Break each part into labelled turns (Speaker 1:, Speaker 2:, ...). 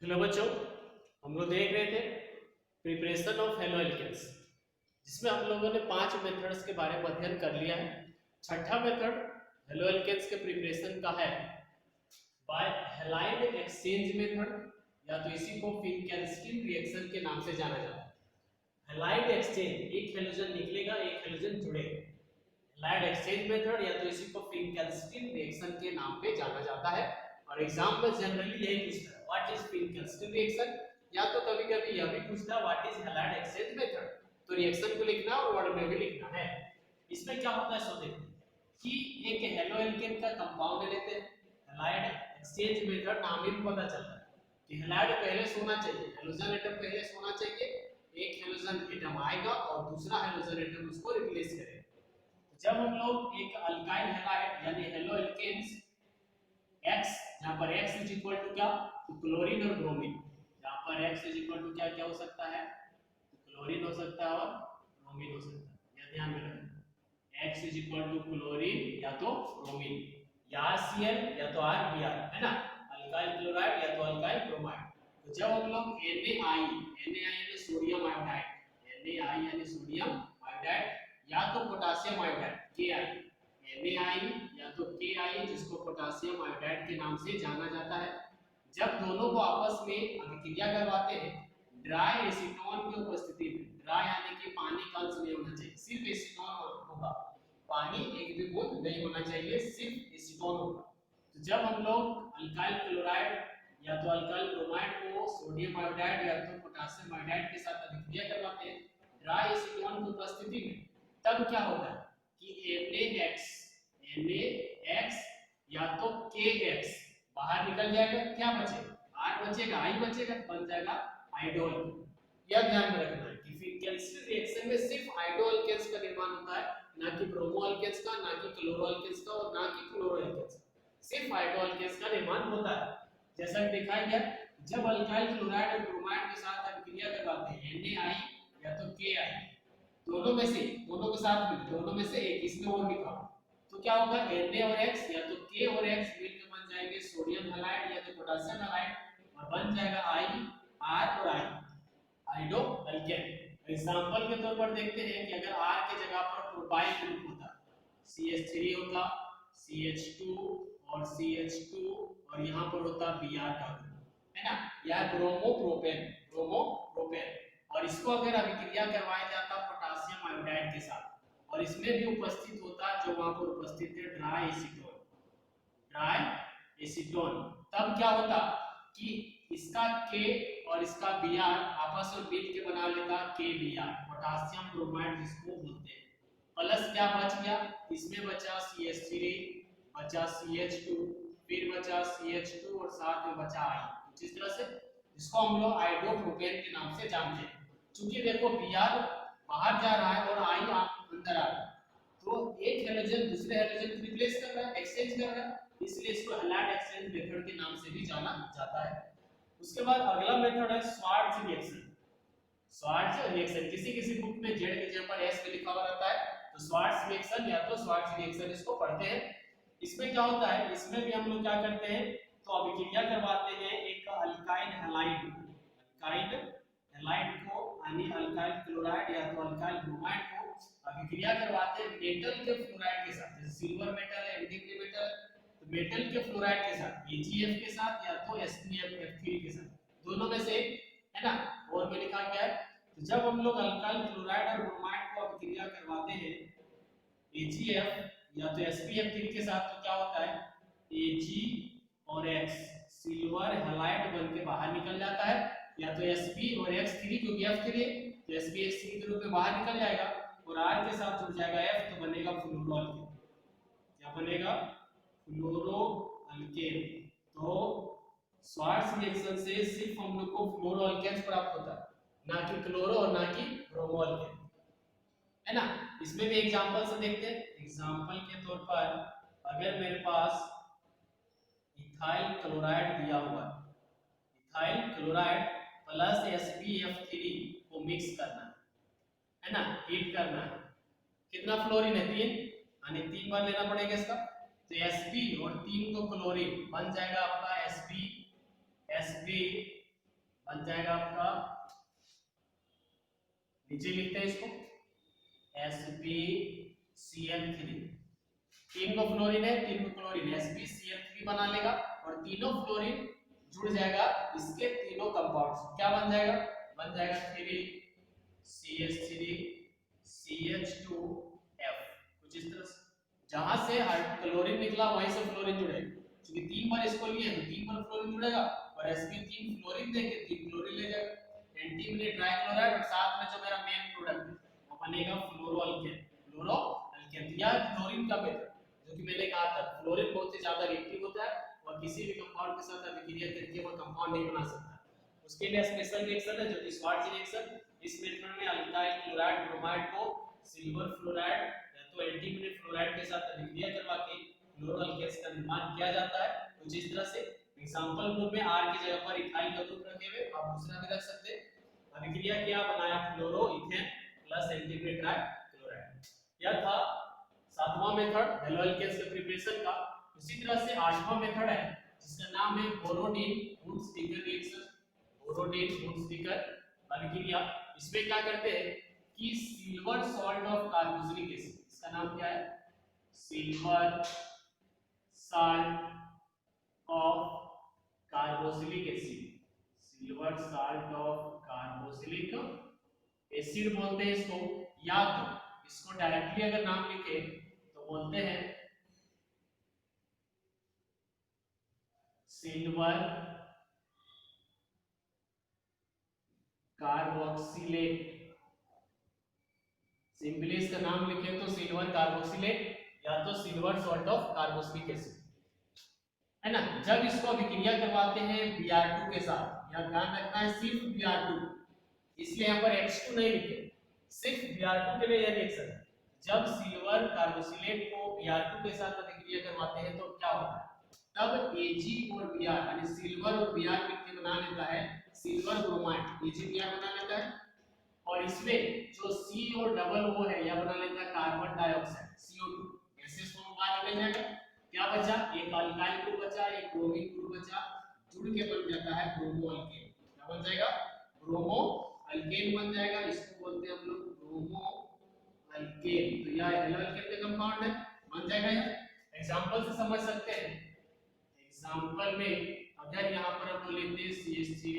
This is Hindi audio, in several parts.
Speaker 1: हेलो बच्चों, हम लोग देख रहे थे प्रिपरेशन ऑफ हेलो एल्केन्स, जिसमें हम लोगों ने 5 मेथड्स के बारे में अध्ययन कर लिया है। छठा मेथड हेलो एल्केन्स के प्रिपरेशन का है बाय हैलाइड एक्सचेंज मेथड, या तो इसी को फिनकेल्स्टीन रिएक्शन के नाम से जाना जाता है। हैलाइड एक्सचेंज, एक हैलोजन निकलेगा, एक हैलोजन जुड़ेगा। हैलाइड एक्सचेंज मेथड या तो इसी को फिनकेल्स्टीन रिएक्शन के नाम पे जाना जाता है। और एग्जाम में जनरली यही पूछता है व्हाट इज फिनकेल्स्टीन रिएक्शन, या तो कभी कभी यह भी पूछता है what is halide exchange method. तो रिएक्शन को लिखना और वर्ड में भी लिखना है। इसमें क्या होता है सो देखते हैं कि एक हेलो एल्केन का कंपाउंड लेते हैं। हैलाइड एक्सचेंज मेथड नाम ही पता चलता है कि हैलाइड पहले सोना चाहिए, हैलोजन एटम पहले सोना चाहिए, एक हैलोजन एटम आएगा और दूसरा हैलोजन एटम उसको रिप्लेस करेगा। जब हम लोग एक अल्काइल हैलाइड यानी हेलो एल्केन्स X, जहां पर X इज इक्वल टू क्या, तो क्लोरीन और ब्रोमीन, जहां पर X इज इक्वल टू क्या क्या हो सकता है, तो क्लोरीन हो सकता है और ब्रोमीन हो सकता है। यह ध्यान में रखना, X is equal to chlorine या तो ब्रोमीन, या Cl या तो RBr, है ना, अल्काइल क्लोराइड या तो अल्काइल ब्रोमाइड। तो जब हम लोग NaI यानी सोडियम आयोडाइड, NaI यानी सोडियम आयोडाइड या तो पोटेशियम आयोडाइड Ki, NaI या तो Ki, जिसको पोटेशियम आयोडाइड के नाम से जाना जाता है, जब दोनों को आपस में अभिक्रिया करवाते हैं ड्राई एसीटोन की उपस्थिति में, ड्राई यानी कि पानी का अंश नहीं होना चाहिए, सिर्फ एसीटोन होगा, पानी एक भी बूंद नहीं होना चाहिए, सिर्फ एसीटोन होगा। तो जब हम लोग अल्काइल क्लोराइड या तो अल्काइल ब्रोमाइड को सोडियम आयोडाइड या तो पोटेशियम आयोडाइड के साथ अभिक्रिया करवाते हैं ड्राई एसीटोन की उपस्थिति में, तब क्या होता है कि NaX या तो KX बाहर निकल जाएगा, क्या बचेगा, R बचेगा, I बचेगा, बन जाएगा आइडोल। यह ध्यान में रखना है कि फिनकेल्स्टीन रिएक्शन में सिर्फ आइडोल एल्केन्स का निर्माण होता है, ना कि ब्रोमो एल्केन्स का, ना कि क्लोरो एल्केन्स का और ना कि क्लोरो एल्केन्स का, सिर्फ आइडोल एल्केन्स का निर्माण होता है। जैसा कि दिखाया गया, जब अल्काइल क्लोराइड और ब्रोमाइड के साथ अभिक्रिया करवाते हैं NaI या तो Ki, दोनों में से, दोनों के साथ में, दोनों में से एक, इसमें और लिखा, तो क्या होगा Na और X या तो K और X मिलकर बन जाएंगे सोडियम हैलाइड या तो पोटेशियम हैलाइड और बन जाएगा I, R और I, आइडो एल्केन। एग्जांपल के तौर पर देखते हैं कि अगर R के जगह पर प्रोपाइल ग्रुप होता, CH3 होता, CH2 और CH2 और यहाँ पर होता Br का ग्रुप, है ना, या ब्रोमोप्रोपेन, ब्रोमोप्रोपेन, और इसको अगर अभिक्रिया करवाया जाता पोटेशियम आयोडाइड के साथ और इसमें भी उपस्थित होता जो वहां पर उपस्थित है ड्राई एसीटोन, ड्राई एसीटोन, तब क्या होता कि इसका K और इसका Br आपस में मिल के बना लेता KBr, पोटेशियम ब्रोमाइड जिसको बोलते हैं। प्लस क्या बच गया, इसमें बचा CH3, बचा CH2, फिर बचा CH2 और साथ में बचा I, जिस तरह से जिसको हम लोग आइडोप्रोपेन के नाम से जानते हैं। चूंकि देखो Br बाहर जा रहा है और I अंदर आ रहा है, तो एक हैलोजन दूसरे हैलोजन को रिप्लेस कर रहा है, एक्सचेंज कर रहा है, इसलिए इसको हैलाइड एक्सचेंज मेथड के नाम से भी जाना जाता है। उसके बाद अगला मेथड है स्वार्ट्ज रिएक्शन। स्वार्ट्ज रिएक्शन किसी किसी बुक में जेड के जगह पर एस लिखा हुआ रहता है, तो स्वार्ट्ज रिएक्शन या तो स्वार्ट्ज रिएक्शन इसको पढ़ते हैं। इसमें क्या होता है, इसमें भी हम लोग क्या करते हैं, तो अभिक्रिया करवाते हैं एक अल्काइल हैलाइड, अल्काइल हैलाइड को यानी अल्काइल क्लोराइड या तो अल्काइल ब्रोमाइड को अभिक्रिया करवाते हैं मेटल के फ्लोराइड के साथ, जैसे सिल्वर मेटल है, एंटीमनी मेटल, तो मेटल के फ्लोराइड के साथ AgF के साथ या तो SpFF3 के साथ, दोनों में से, है ना, और में लिखा गया है। तो जब हम लोग अल्काइल क्लोराइड और ब्रोमाइड को अभिक्रिया करवाते हैं AgF या तो SpF3 के साथ, तो क्या होता है Ag और X सिल्वर हैलाइड बन के बाहर निकल जाता है, या तो Sp और X3 क्योंकि F3 है तो SpH3 के रूप में बाहर निकल जाएगा और R के साथ जुड़ जाएगा F, तो बनेगा फ्लोरो अल्केन। क्या बनेगा, फ्लोरो अल्केन। तो स्वार्ट्ज रिएक्शन से सिर्फ हम लोग को फ्लोरो अल्केन प्राप्त होता है, ना कि क्लोरो और ना कि ब्रोमो अल्केन, है ना। इसमें भी एग्जांपल से देखते हैं। एग्जांपल के तौर पर अगर मेरे पास इथाइल क्लोराइड दिया हुआ है, इथाइल क्लोराइड प्लस SpF3 को मिक्स करना है ना, हीट करना है, कितना फ्लोरीन है 3, यानी 3 बार लेना पड़ेगा इसका, तो Sp और 3 तो क्लोरीन बन जाएगा आपका Sp बन जाएगा आपका, नीचे लिखते हैं इसको SbCl3। तीन को फ्लोरीन है, तीन को क्लोरीन, SbCl3 बना लेगा और तीनों फ्लोरीन जुड़ जाएगा इसके तीनों कंपाउंड से। क्या बन जाएगा? बन जाएगा 3CH3CH2F, कुछ इस तरह से। जहां से क्लोरीन निकला वहीं से फ्लोरीन जुड़ेगा, क्योंकि तीन बार इसको लिए तो तीन बार फ्लोरीन जुड़ेगा और sp3 फ्लोरीन देके तीन क्लोरीन ले जाएगा, एंटीमनी ट्राइक्लोराइड और साथ में जो मेरा मेन प्रोडक्ट है वो बनेगा फ्लोरोअल्केन। फ्लोरोअल्केन या क्लोरीन का मेथड, जो कि मैंने कहा था फ्लोरीन बहुत ही ज्यादा रिएक्टिव होता है और किसी भी कंपाउंड के साथ अभिक्रिया करके वो कंपाउंड नहीं बना सकता। उसके लिए स्पेशल रिएक्शन है जो कि स्वार्ट्ज रिएक्शन। इस मेथड में अल्काइल क्लोराइड ब्रोमाइड को सिल्वर फ्लोराइड या तो एंटीमनी फ्लोराइड के साथ अभिक्रिया करवा के फ्लोरोअल्केन्स का निर्माण किया जाता है कुछ इस तरह से। एग्जांपल ग्रुप में R की जगह पर इथाइल का ग्रुप रखे हुए, आप दूसरा भी रख सकते हैं। अभिक्रिया क्या बनाया? फ्लोरो इथेन प्लस एंटीमनी ट्राइक्लोराइड। यह था सातवां मेथड हेलोअल्केन्स के प्रिपरेशन का। उसी तरह से आठवां मेथड है जिसका नाम है Borodin would-sticker reaction. Borodin would-sticker अभिक्रिया। इसमें क्या करते हैं कि silver salt of carboxylic acid, इसका नाम क्या है? Silver salt of carboxylic acid, silver salt of carboxylic acid बोलते हैं इसको। या तो इसको डायरेक्टली अगर नाम लिखे तो बोलते हैं सिल्वर कार्बोक्सिलेट। सिंपली इसका नाम लिखे तो सिल्वर कार्बोक्सिलेट या तो silver salt of carboxylic acid, है ना। जब इसको अभिक्रिया करवाते हैं Br2 के साथ, यह ध्यान रखना है सिर्फ Br2, इसलिए यहाँ पर H2 नहीं लिखे, सिर्फ Br2 के लिए यह रिएक्शन है। जब सिल्वर कार्बोक्सिलेट को Br2 के साथ अभिक्रिया करवाते हैं तो क्या होता है? तब Ag और Br यानी सिल्वर और Br मिलकर बना लेता है सिल्वर ब्रोमाइड, AgBr बना लेता है। और इसमें जो C और डबल O है यह बना लेता है carbon dioxide CO2, gases form बाहर निकल जाएगा। क्या बचा? एक अल्काइल ग्रुप बचा, एक ब्रोमीन ग्रुप बचा, जुड़ के बन जाता है ब्रोमोअल्केन। क्या बन जाएगा? ब्रोमोअल्केन बन जाएगा। इसको बोलते हैं हम लोग ब्रोमोअल्केन। तो यह हेलोअल्केन का कंपाउंड है, बन जाएगा। ये एग्जांपल से समझ सकते हैं। एग्जांपल में अगर यहां पर हम लोग लेते हैं CH3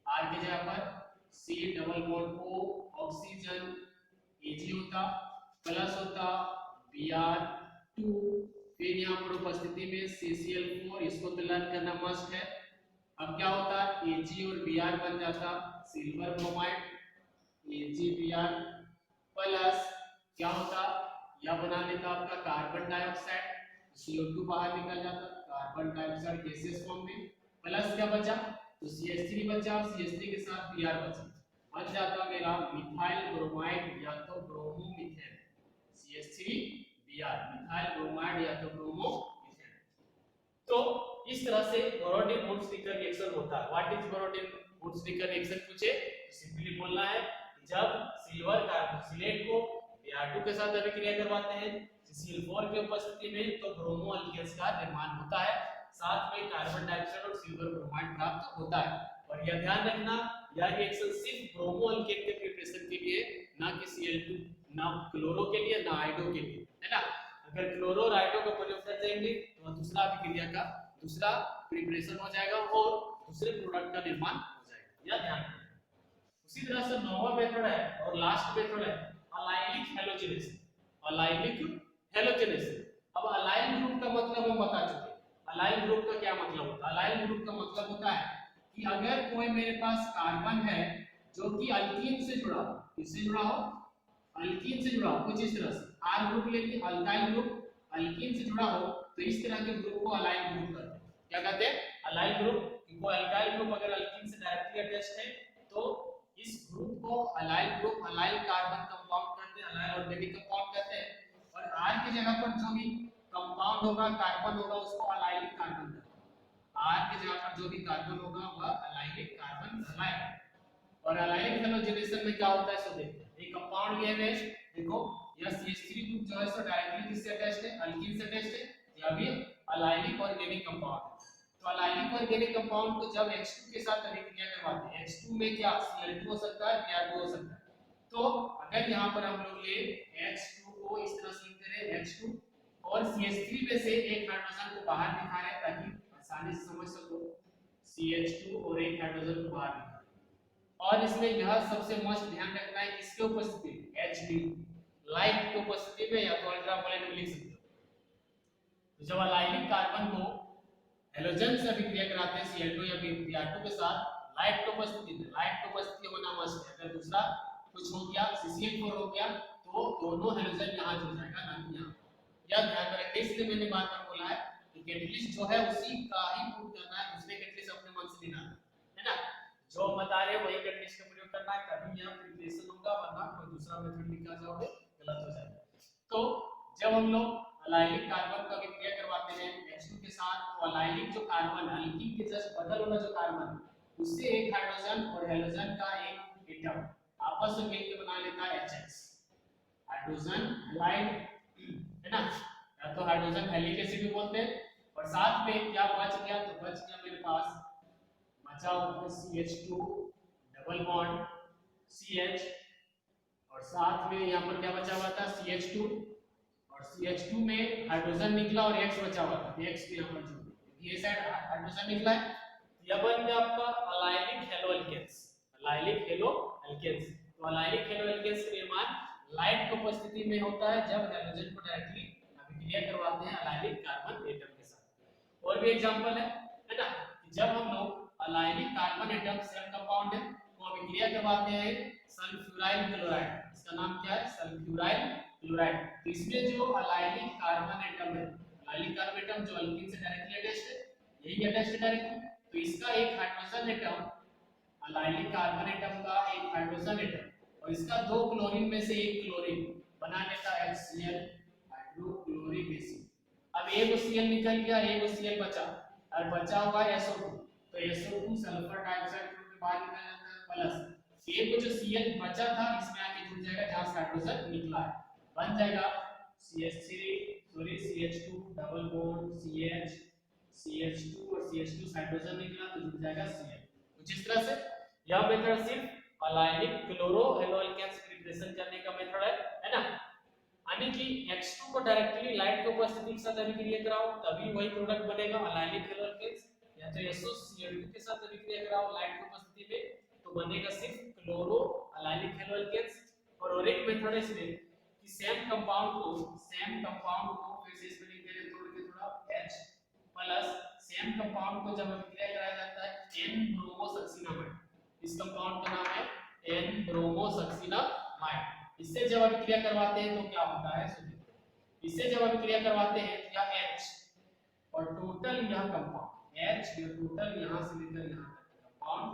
Speaker 1: R की जगह पर C double bond O oxygen Ag होता प्लस होता Br2, फिर यहाँ पर उपस्थिति में CCl4, इसको तो लर्न करना मस्ट है। अब क्या होता है? Ag और Br बन जाता सिल्वर ब्रोमाइड, AgBr प्लस क्या होता? यह बना लेता आपका कार्बन डाइऑक्साइड, CO2 बाहर निकल जाता कार्बन डाइऑक्साइड गैसेस फॉर्म में, प्लस क्या बचा? तो CH3 बचा, CH3 के साथ Br बचा, बन जाता मेरा मिथाइल ब्रोमाइड या तो ब्रोमोमीथेन। CH3Br मिथाइल ब्रोमाइड या तो ब्रोमोमीथेन। तो इस तरह से बोरोडीन वुड-स्टिकर रिएक्शन होता है। What is Borodin would-sticker reaction पूछे तो सिंपली बोलना है जब सिल्वर कार्बोक्सिलेट को Br2 के साथ अभिक्रिया करवाते हैं CCl4 की उपस्थिति में तो ब्रोमोअल्केन्स का निर्माण होता है, साथ में कार्बन डाइऑक्साइड और सिल्वर ब्रोमाइड प्राप्त होता है। और यह ध्यान रखना यह रिएक्शन सिर्फ ब्रोमोअल्केन के प्रिपरेशन के लिए, ना कि Cl2, ना क्लोरो के लिए, ना आयोडो के लिए, है ना। अगर क्लोरो और आयोडो का प्रयोग कर देंगे तो दूसरा अभिक्रिया का दूसरा प्रिपरेशन हो जाएगा और दूसरे प्रोडक्ट का निर्माण हो जाएगा, यह ध्यान रखना। उसी तरह से नौवां मेथड है और लास्ट मेथड है अलाइलिक हैलोजेनेशन। अलाइलिक हैलोजेनेशन। अब अलाइल ग्रुप का मतलब हम बता चुके हैं। अलाइल ग्रुप का क्या मतलब होता है? अलाइल ग्रुप का मतलब होता है कि अगर कोई मेरे पास कार्बन है जो कि अल्कीन से जुड़ा हो, किससे जुड़ा हो? अल्कीन से जुड़ा हो, कुछ इस तरह से। R ग्रुप लेके अल्काइल ग्रुप अल्कीन से जुड़ा हो तो इस तरह के ग्रुप को अलाइल ग्रुप कहते हैं। क्या कहते हैं? Allyl group. क्योंकि अल्काइल ग्रुप अगर अल्कीन से डायरेक्टली अटैच्ड है तो इस ग्रुप को allyl group, allyl carbon compound कहते हैं, अलाइल ऑर्गेनिक कंपाउंड कहते हैं। और R की जगह पर जो भी कंपाउंड होगा, कार्बन होगा, उसको अलाइलिक कार्बन कहते हैं। R की जगह पर जो भी कार्बन होगा वह अलाइलिक कार्बन कहलाएगा। और अलाइलिक हैलोजेनेशन में क्या होता है सो देखते हैं। एक कंपाउंड लिए हुए देखो यह CH3 ग्रुप जो है सो डायरेक्टली किससे अटैच्ड है? अल्कीन से अटैच्ड है। यह भी अलाइलिक ऑर्गेनिक कंपाउंड है। तो अलाइलिक ऑर्गेनिक कंपाउंड को जब H2 के साथ अभिक्रिया करवाते हैं, H2 में क्या Cl2 हो सकता है, Br2 हो सकता है। तो अगर यहाँ पर हम लोग ले H2 को इस तरह से लिखते रहे H2 और CH3 में से एक हाइड्रोजन को बाहर निकाल रहे ताकि आसानी से समझ सको, CH2 और एक हाइड्रोजन को बाहर निकाल। और इसमें यह सबसे मस्ट ध्यान रखना है किसके उपस्थिति में, Hd लाइट की उपस्थिति में, या तो अल्ट्रावायलेट में लिख सकते हो। तो जब अलाइलिक कार्बन को हैलोजन से अभिक्रिया कराते हैं Cl2 या Br2 के साथ लाइट की उपस्थिति में, लाइट की उपस्थिति होना मस्ट है। अगर दूसरा कुछ हो गया, CCl4 हो गया, तो दोनों हैलोजन यहां जुड़ जाएगा, ना कि यहां। यह ध्यान में रखिए, इसलिए मैंने बार बार बोला है कि कैटलिस्ट जो है उसी का ही प्रयोग करना है, दूसरे कैटलिस्ट अपने मन से नहीं लाना है ना। जो बता रहे हैं वही कैटलिस्ट का प्रयोग करना है, तभी यहां प्रिपरेशन होगा, वरना कोई दूसरा मेथड निकाल जाओगे गलत हो जाएगा। तो जब हम लोग अलाइलिक कार्बन का अभिक्रिया करवाते हैं H2 के साथ, तो अलाइलिक जो कार्बन है, अल्कीन के जस्ट बदल वाला जो कार्बन है, उससे एक हाइड्रोजन और हैलोजन का एक एटम आपस में मिलकर बना लेता है HX, हाइड्रोजन हैलाइड, है ना, या तो हाइड्रोजन हैलिक एसिड भी बोलते हैं। और साथ में क्या बच गया, तो बच गया मेरे पास बचा हुआ CH2 डबल बॉन्ड CH, और साथ में यहाँ पर क्या बचा हुआ था CH2, और CH2 में हाइड्रोजन निकला और X बचा हुआ था, X भी यहाँ पर जोड़ दिया, ये साइड हाइड्रोजन निकला है, यह बन गया आपका allylic halo alkenes, allylic halo alkenes. तो अलाइलिक हेलो एल्केन्स का निर्माण लाइट की उपस्थिति में होता है जब हैलोजन को डायरेक्टली अभिक्रिया करवाते हैं अलाइलिक कार्बन एटम के साथ। और भी एग्जांपल है ना, कि जब हम लोग allylic carbon atom same compound है को अभिक्रिया करवाते हैं सल्फ्यूराइल क्लोराइड, इसका नाम क्या है, सल्फ्यूराइल क्लोराइड। तो इसमें जो अलाइलिक कार्बन एटम है, अलाइलिक कार्बन एटम जो अल्कीन से डायरेक्टली अटैच्ड है, यही अटैच्ड है डायरेक्टली, तो इसका एक hydrogen atom, allylic carbon atom का एक हाइड्रोजन एटम और इसका दो क्लोरीन में से एक क्लोरीन बना लेता है HCl, हाइड्रोक्लोरिक एसिड। अब एक Cl निकल गया, एक Cl बचा, और बचा हुआ SO2, तो SO2 सल्फर डाइऑक्साइड के बाहर निकल जाता है, प्लस एक जो Cl बचा था इसमें आके जुड़ जाएगा जहां से हाइड्रोजन निकला है, बन जाएगा CH2 double bond CH, CH2 और CH2 हाइड्रोजन निकला तो जुड़ जाएगा Cl। कुछ इस तरह से यह मेथड सिर्फ allylic chloro halo alkenes preparation करने का मेथड है ना। यानी कि X2 को डायरेक्टली लाइट की उपस्थिति के साथ अभिक्रिया कराओ तभी वही प्रोडक्ट बनेगा अलाइलिक हेलो एल्केन्स, या तो SOCl2 के साथ अभिक्रिया कराओ लाइट की उपस्थिति में तो बनेगा सिर्फ क्लोरो अलाइलिक हेलो एल्केन्स। और एक मेथड है इसमें कि सेम कंपाउंड को फिर से इसमें लिख देंगे तोड़ के थोड़ा H प्लस सेम कंपाउंड को जब अभिक्रिया कराया जाता है N-ब्रोमोसक्सिनामाइड, इस कंपाउंड का नाम है N-ब्रोमोसक्सिनामाइड। इससे जब अभिक्रिया करवाते हैं तो क्या होता है सुनिए, इससे जब अभिक्रिया करवाते हैं तो यह H और टोटल यह कंपाउंड H ये टोटल यहां से लेकर यहां तक कंपाउंड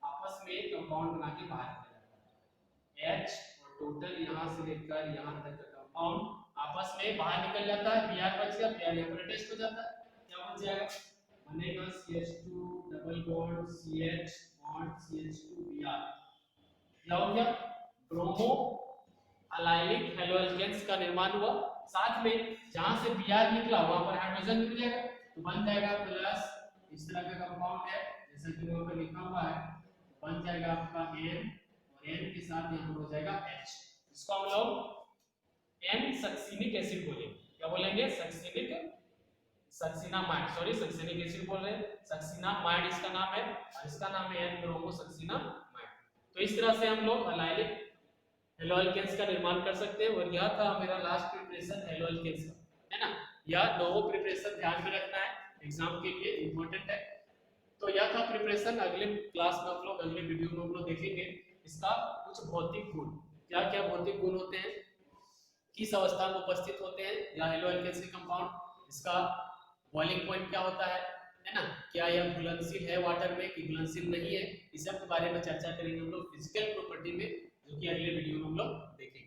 Speaker 1: आपस में कंपाउंड बना के बाहर निकल जाता है। H और टोटल यहां से लेकर यहां तक का कंपाउंड आपस में बाहर निकल जाता है, Br बच गया, Br यहां पर अटैच हो जाता है, क्या बन जाएगा, बनेगा CH2 double bond CH bond CH2 Br, क्या हो गया, ब्रोमो अलाइलिक हेलो एल्केन्स का निर्माण हुआ। साथ में जहां से Br निकला वहां पर हाइड्रोजन मिल जाएगा तो बन जाएगा प्लस इस तरह का कंपाउंड है जैसा कि वहां पर लिखा हुआ है, बन जाएगा आपका N और N के साथ यहां पर हो जाएगा H, इसको हम लोग N सक्सिनिक एसिड बोलेंगे, क्या बोलेंगे, सक्सिनामाइड, सॉरी सक्सिनिक एसिड बोल रहे हैं, सक्सिनामाइड इसका नाम है और इसका नाम है N-ब्रोमोसक्सिनामाइड। तो इस तरह से हम लोग अलाइलिक हेलो एल्केन्स का निर्माण कर सकते हैं। और यह था मेरा लास्ट प्रिपरेशन हेलो एल्केन्स का, है ना। यह नोवो प्रिपरेशन ध्यान में रखना है, एग्जाम के लिए इंपॉर्टेंट है। तो यह था प्रिपरेशन, अगले क्लास में हम लोग, अगले वीडियो में हम लोग देखेंगे इसका कुछ भौतिक गुण, क्या क्या भौतिक गुण होते हैं, किस अवस्था में उपस्थित होते हैं या हेलो एल्केन्स के कंपाउंड, इसका बॉइलिंग पॉइंट क्या होता है ना, क्या यह घुलनशील है वाटर में कि घुलनशील नहीं है, इस सब के बारे में चर्चा करेंगे हम लोग फिजिकल प्रॉपर्टी में, जो कि अगले वीडियो में हम लोग देखेंगे।